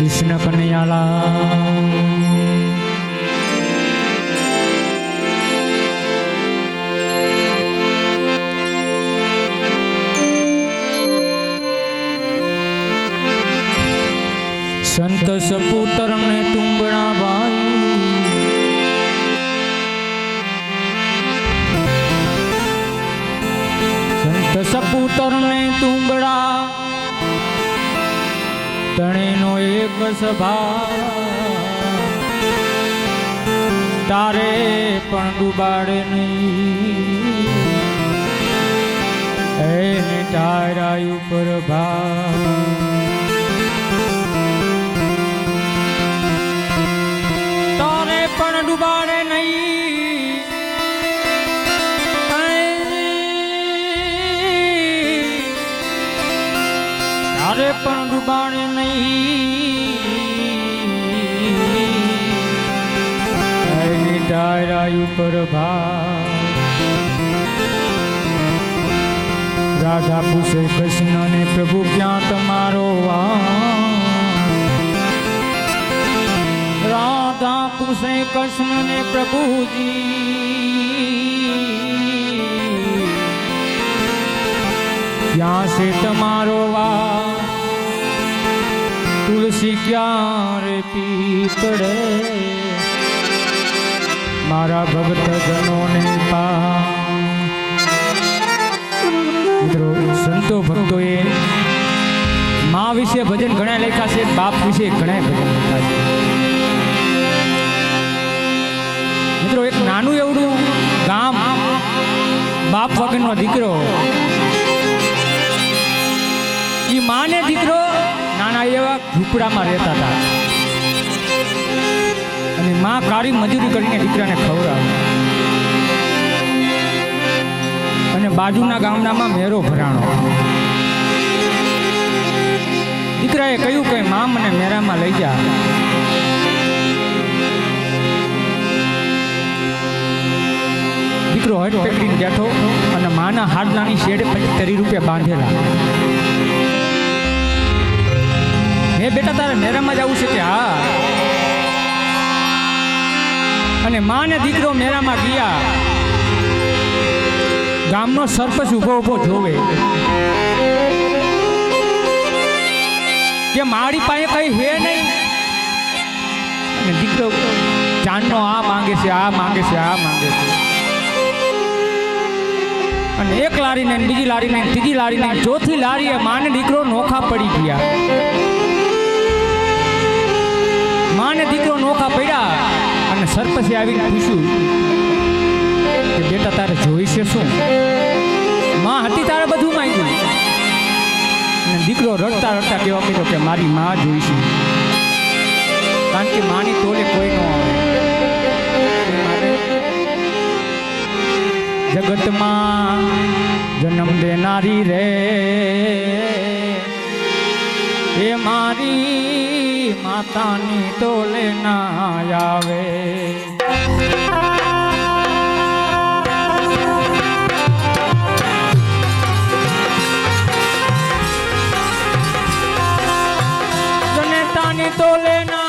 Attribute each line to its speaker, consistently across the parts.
Speaker 1: कृष्ण कन्हैयालाल। संत सपूतर ने तुंबड़ा भाई, संत सपूतर ने तुंबड़ा तणे नो एक सभा, तारे पण डूबाड़े नहीं एने तारा ऊपर भाव। तारे पण डूबाड़े नहीं तारे पण डूबाड़े नहीं तारा ऊपर भाव। राधा पूछे कृष्ण ने प्रभु क्या तमारो राधा पूछे कृष्ण ने प्रभु जी क्या से तमारो तुलसी क्या रे पी पड़े मारा भगत जनों ने पा। संतो भक्तो माँ विषे भजन घणा लेखा से, बाप विषे घणा भजन लेखा है। मित्रों एक नानु एवडू गाम, बाप वगरनो दीकरो, ई माँ ने दीकरो नाना एवा झूपड़ामां रहता था अने माँ कारी मजूरी करीने दीकराने खवरावे अने बाजूना गामडामां मेरो भराणो। दीकराए कह्युं के मां मने मेरामां लई जा। दीकरो हट पकड़ीने बैठो अने माना हाडलानी शेडे 75 રૂપિયા बांधेला। हे बेटा तारे मेरामां जावुं छे के हाँ। अने मां ने दीकरो मेरामां गया। गामनो सरपंच उभो उभो जोवे के मारी पासे कई है नहीं। अने दीकरो चांदनो आ मांगे छे, आ मांगे छे, आ मांगे छे। अने एक लारी ने बीजी लारी ने तीजी लारी ने चौथी लारी मां ने दीकरो नोखा पड़ी गया। मां ने दीकरो नोखा पड्या अने सरपंचे आवीने पूछ्युं के बेटा तारे जोईशे शुं? मां हती तारे बधुं मांग्युं। दीकरो रड़ता रड़ता कहेवा માંડ્યો के मारी मां जोईशे, कारण के मानी तोले कोई न आवे। जगत मां जन्म देनारी रे ए मारी मातानी तोले ना आवे। तो लेना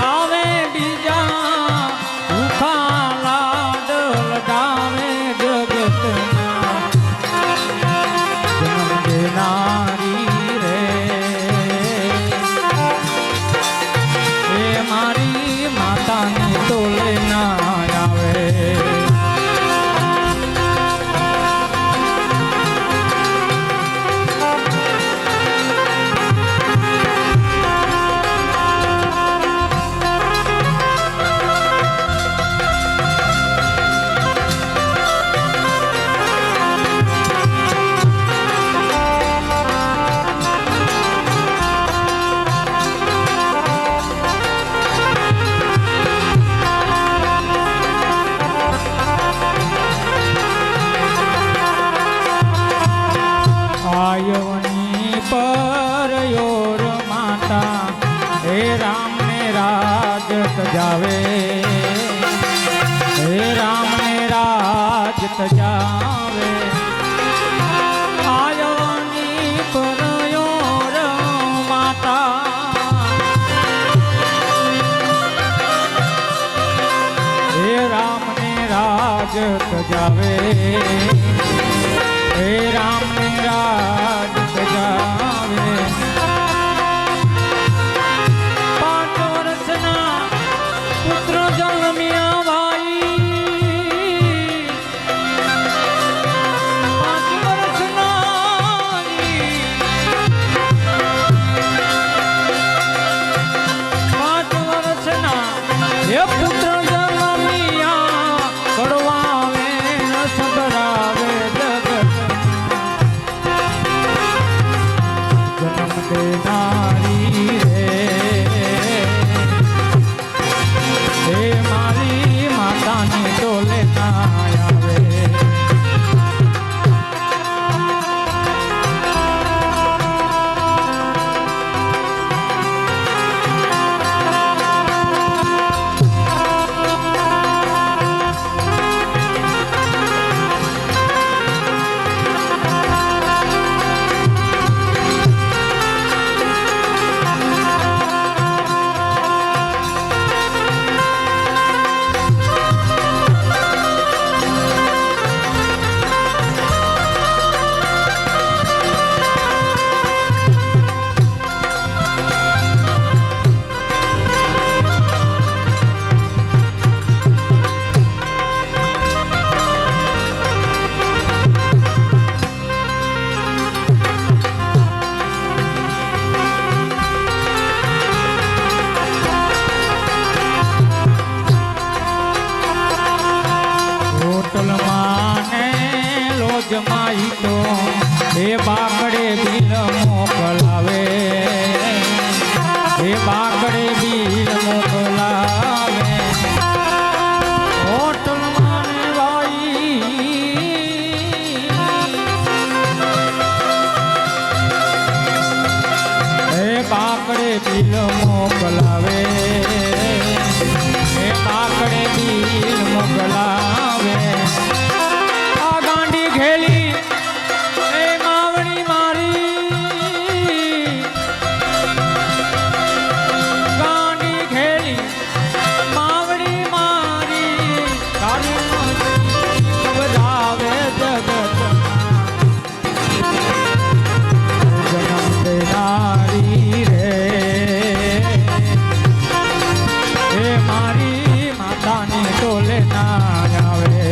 Speaker 1: आवे बीजा भूखा लाड लडावे जगत जन्म देनारी रे ए मारी माता ने तो लेना आवे। जावे हे राम ने राज तजावे आयोनी पर योर माता રાજ તજાવે હે રામ રાજ તજાવે 5 વર્ષના પુત્ર જન્મ્યા ભાઈ 5 વર્ષના હે પુત્ર જન્મ્યા કડવાવે ન સંભળાવે જગત જન્મ દેનારી રે હે મારી માતાની ડોલે ના આવે જમાઈ તો એ બાકડે બિલ મોકલાવે એ બાકડે બિલ મોકલાવે હોટલમાં ને ભાઈ એ બાકડે બિલ મોકલાવે એ બાકડે બિલ મોકલાવે ઘેલી એ માવણી મારી ગાંડી ઘેલી માવણી મારી તારી વધાવે જગત જન્મ દેનારી રે એ મારી માતાની ટોલે ના આવે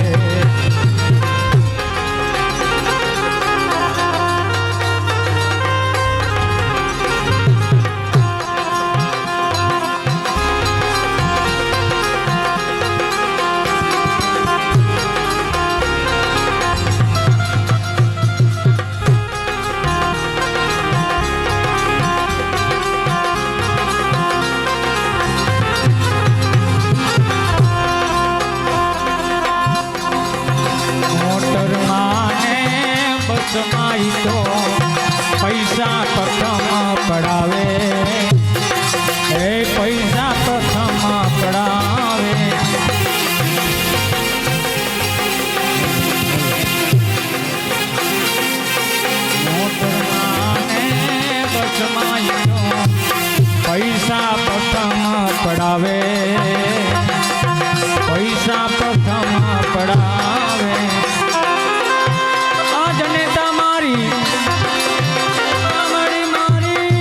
Speaker 1: જમાઈ તો પૈસા પ્રથમ પડાવે એ પૈસા પ્રથમ પડાવે મોટરમાને બસમાઈ તો પૈસા પ્રથમ પડાવે પૈસા પ્રથમ પડાવે જનેતા મારી મારી મારી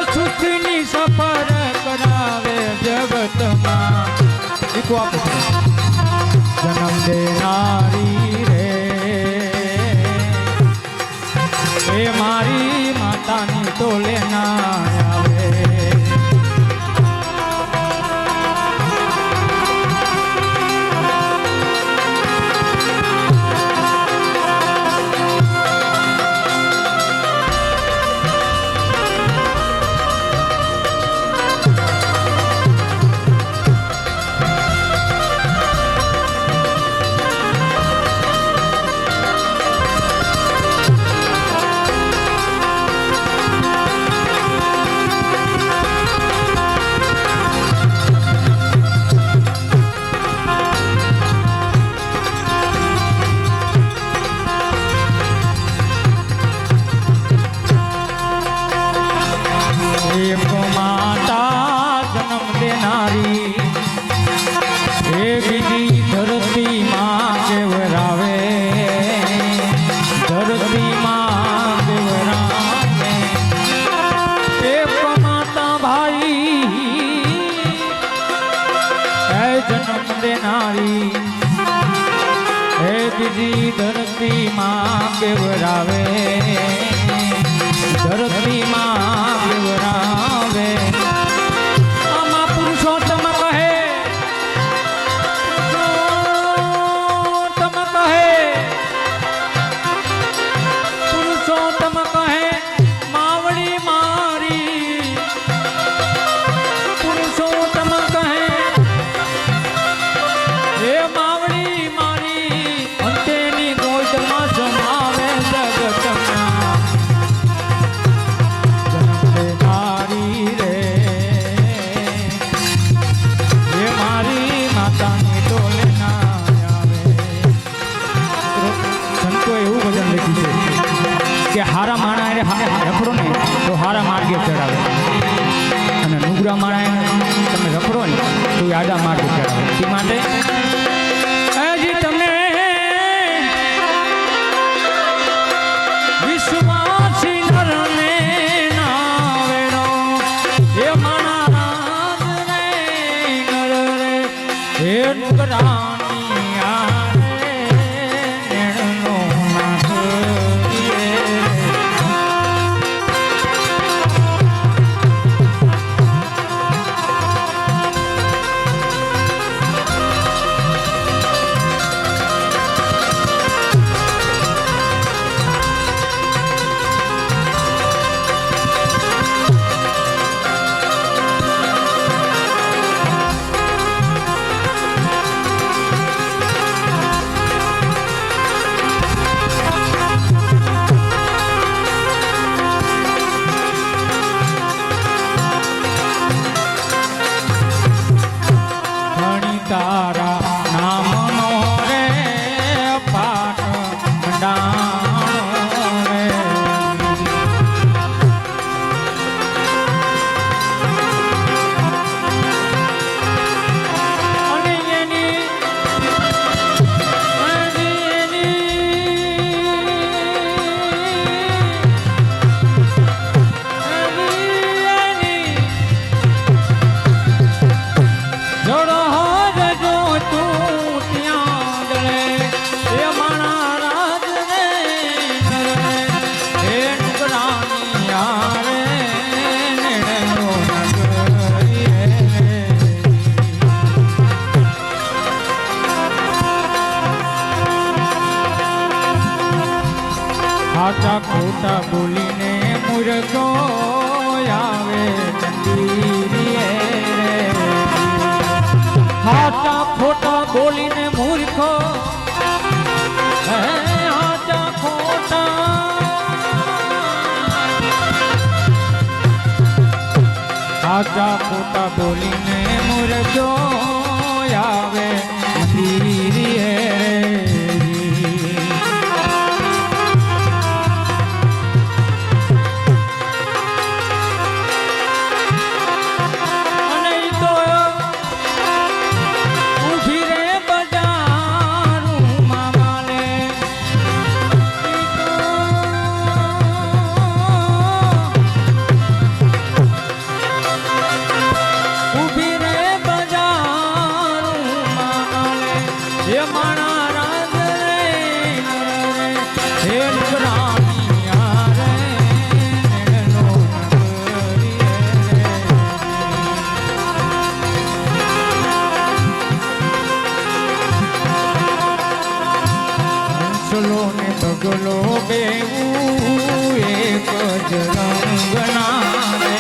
Speaker 1: સૃષ્ટિની સફર કરાવે જગતમાં જન્મ દેનારી રે એ મારી માતાની ટોલે ના આવે હજી ધરતીમાં કેવરાવે, ધરતીમાં કેવરાવે. આમાં પુરુષોત્તમ કહે, પુરુષોત્તમ કહે, પુરુષોત્તમ કહે માવડી મારી. પુરુષોત્તમ કહે હે માવડી મારી, અંતેની ગોદમાં સમાવે જગતમાં. જન્મદારી રે હે મારી માતાની ડોલે ના આવે. સંતો એવું ભજન લખ્યું છે કે હારા માણા એને રખડો ને તો હારા માર્ગે ચડાવે, અને નુગરા માણા તમે રખડો ને તો એ આડા માર્ગે ચડાવે. તે માટે હજી તમે વિશ્વાસી નરને ના વેણો, હે માણા રાજ રે નર રે, હે નુગરાની આરે નેણનો નાથ રે. તારા નામનો રે પાઠ મંડાણો રે. અને એની જોડો સાચા ખોટા બોલીને મૂર્ખો આવે ચંદીરીએ રે. સાચા ખોટા બોલીને મૂર્ખો, સાચા ખોટા સાચા ખોટા બોલીને મૂર્ખો આવે ચંદીરીએ રે. ગલો બેવું એક જ રંગના રે.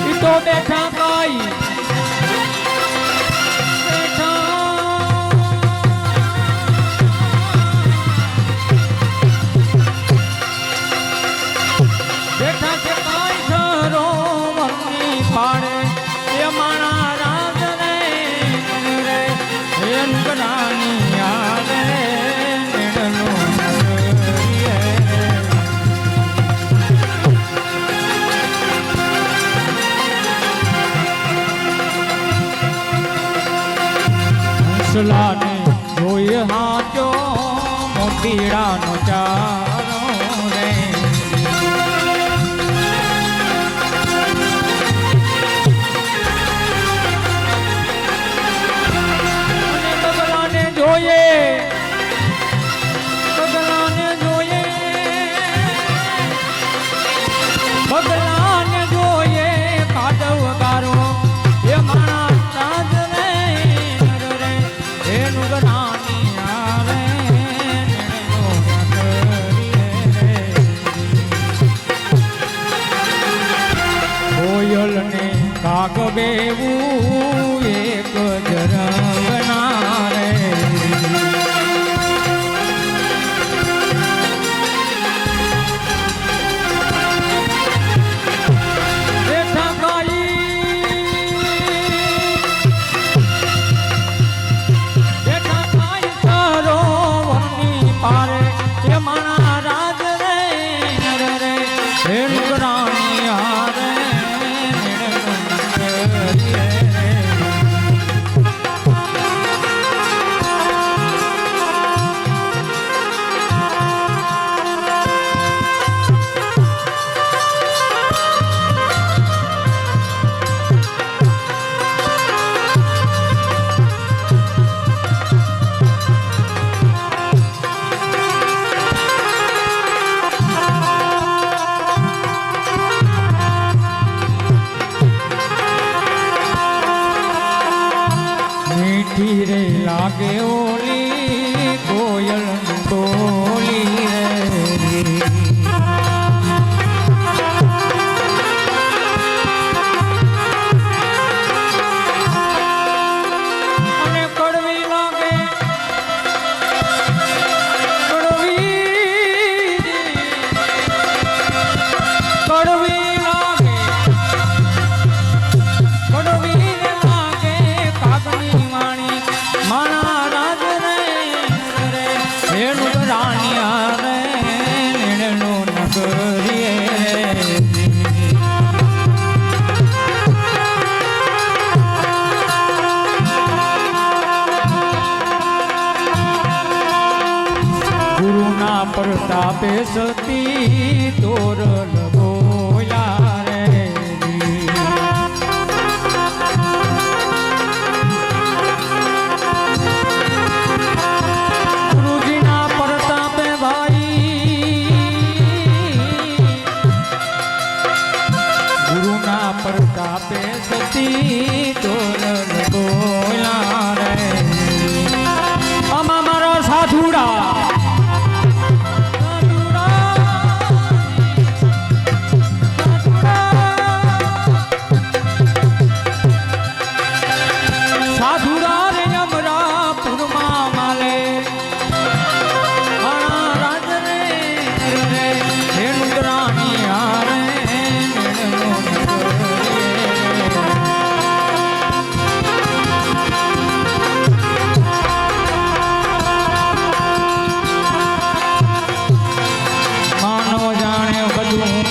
Speaker 1: ઈ તો બેઠા કાઈ બેઠા છે કાઈ સરોવરની પાડે. માણા રાજ રે રે હે નુગરાની આરે નેણનો નગરીએ. હંસલાને જોઈ હાચો મોતીડાનો ચારો રે. મીઠી રે લાગે ઓલી કોયલ બોલી રે પ્રતાપે સતી તોરલ બોયા રે ગુરુજીના પ્રતાપે ભાઈ ગુરુના પ્રતાપે સતી તોરલ બોયા રે આમાં મારા સાધુડા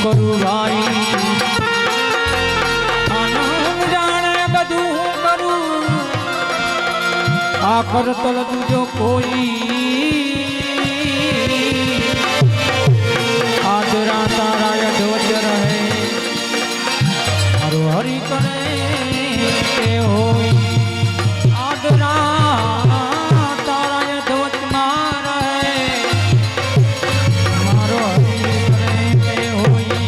Speaker 1: કરું ભાઈ આનંદ જાણે બધું કરું આ કરતલ તુજો કોઈ આદરા તારા ધ્વજ રહે મારો હરિ કરે તે હોય આદરા તારા ધ્વજ માં રહે મારો હરિ કરે તે હોય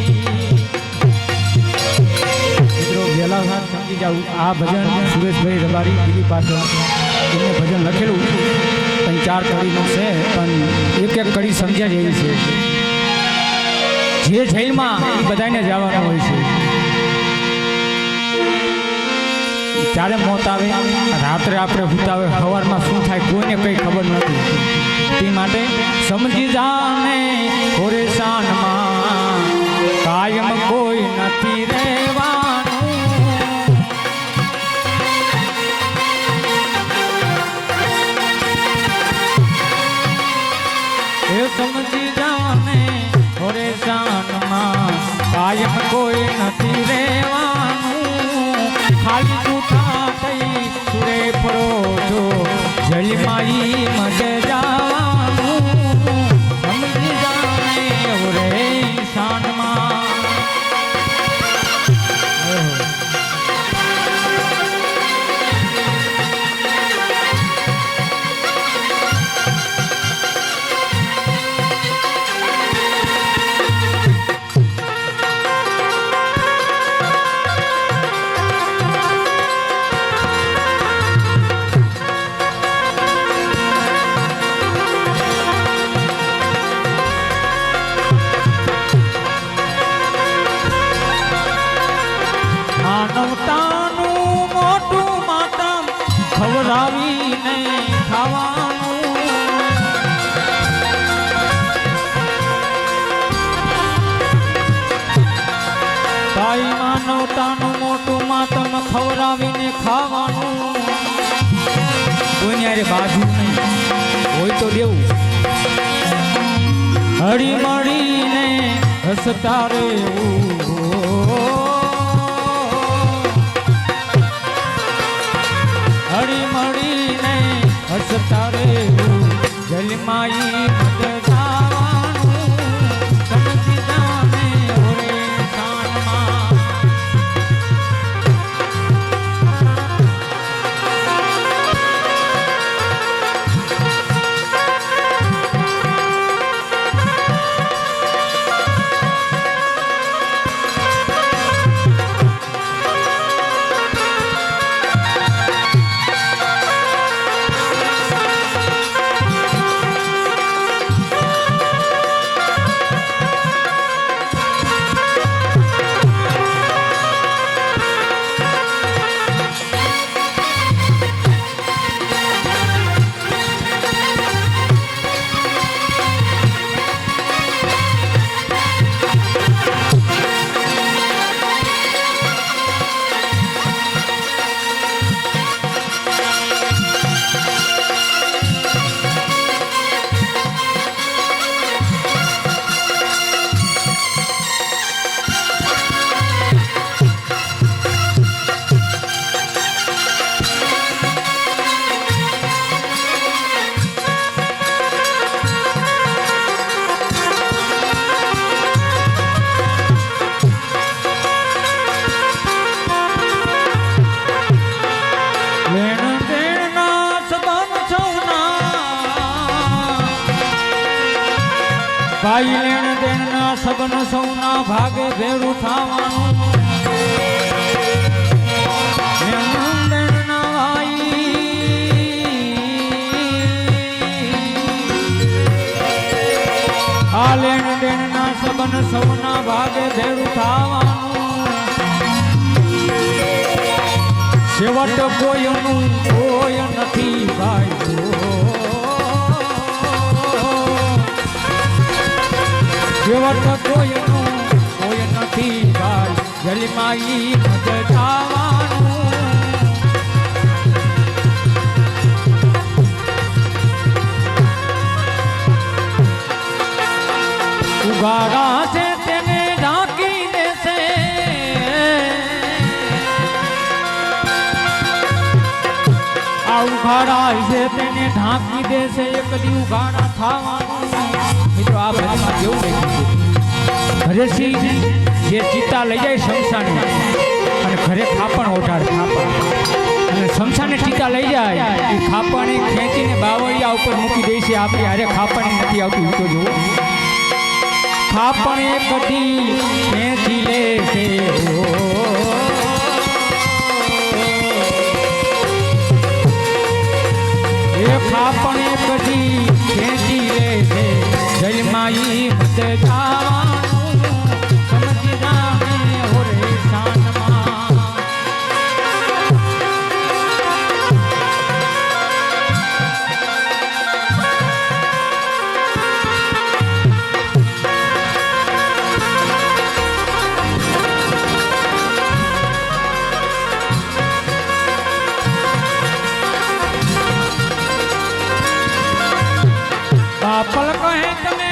Speaker 1: વેલા સાથ સમજી જાઉં આ ભજન સુરેશભાઈ રબારી દિલ્હી પાસે એને ભજન લખેલું પણ 4 કડીનું છે પણ એક કડી સમજ્યા જેવી છે જે જેલમાં એ બધાને જવાનું હોય છે ત્યારે મોત આવે રાત્રે આપણે ભૂતાવે સવારમાં શું થાય કોઈને કંઈ ખબર નથી તે માટે સમજી જાને ખોરેશાનમાં કાયમ કોઈ નથી રહેવાનું એ સમજી જાને ખોરેશાનમાં કાયમ કોઈ નથી રહેવાનું ખાલી જૂઠા થઈ સુરે પરો છો જલમાઈ મજે જવાનું સમજી જાને ઓરે શાનમાં માનવતાનું મોટું માતમ ખવડાવીને ખાવાનું ભાઈ માનવતાનું મોટું માતમ ખવડાવીને ખાવાનું કોઈને યારે બાજુ નહીં હોય તો દેવું હળી મળીને હસતા રહેવું હળી મળીને હસતા રહેવું જલમાઈ મત જવાનું સમજી જાને ઓરે શાનમાં ભાઈ લેણ દેણના સબન સૌના ભાગે ભેરું થવાનું લેણ દેણના ભાઈ આ લેણ દેણના સબન સૌના ભાગે ભેરું થવાનું છેવટ કોઈનું કોઈ નથી ભાઈ છેવટ કોઈનું કોઈ નથી ભાઈ જલમાઈ મત જવાનું ઉગાડા છે તેને ઢાંકી દેશે આ ઉઘાડા છે તેને ઢાંકી દેશે એક દી ઉઘાડા થવાનું મિત્રો આ ભજનમાં કેવું લખ્યું છે ઘરેથી જે ચિત્તા લઈ જાય શમશાને અને ઘરે ખાપણ ઓઢાડે ખાપણ અને શમશાને ચિત્તા લઈ જાય એ ખાપણ ખેંચીને બાવળિયા ઉપર મૂકી દે છે આપણી હારે ખાપણ નથી આવતી તો જુઓ ખાપણ એક દી ખેંચી લે છે એ ખાપણ એક દી ખેંચી લે છે જલમાઈ મત જવાનું સમજી જાને ઓરે શાનમાં બાપલ કહે તમે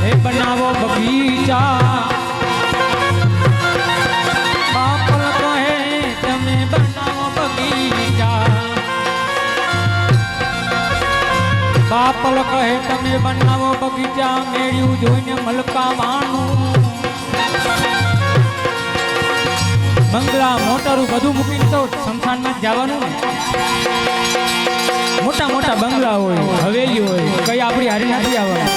Speaker 1: એ બનાવો બગીચા બાપલ કહે તમે બનાવો બગીચા બાપલ કહે તમે બનાવો બગીચા મેળ્યું જોઈને મલકાવાનું બંગલા મોટરું બધું મૂકીને તો શમશાનમાં જ જવાનું મોટા મોટા બંગલા હોય હવેલી હોય કઈ આપણી હારી નથી આવવાનું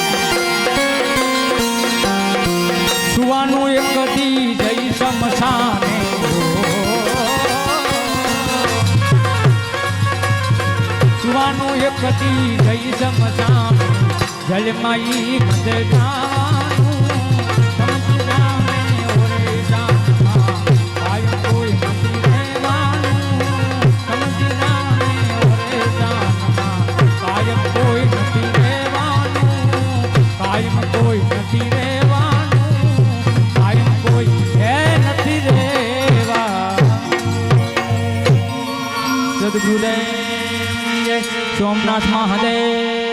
Speaker 1: સુવાનું એક દી જઈ શમશાને સુવાનું એક દી જઈ શમશાને જલમાઈ મત જવાનું સમજી જાને ઓરે જાનમાં કાયમ કોઈ નથી રહેવાનું સમજી જાને ઓરે જાનમાં કાયમ કોઈ નથી રહેવાનું કાયમ કોઈ નથી રહેવાનું કાયમ કોઈ નથી રહેવા સદગુરુદેવ સોમનાથ મહાદેવ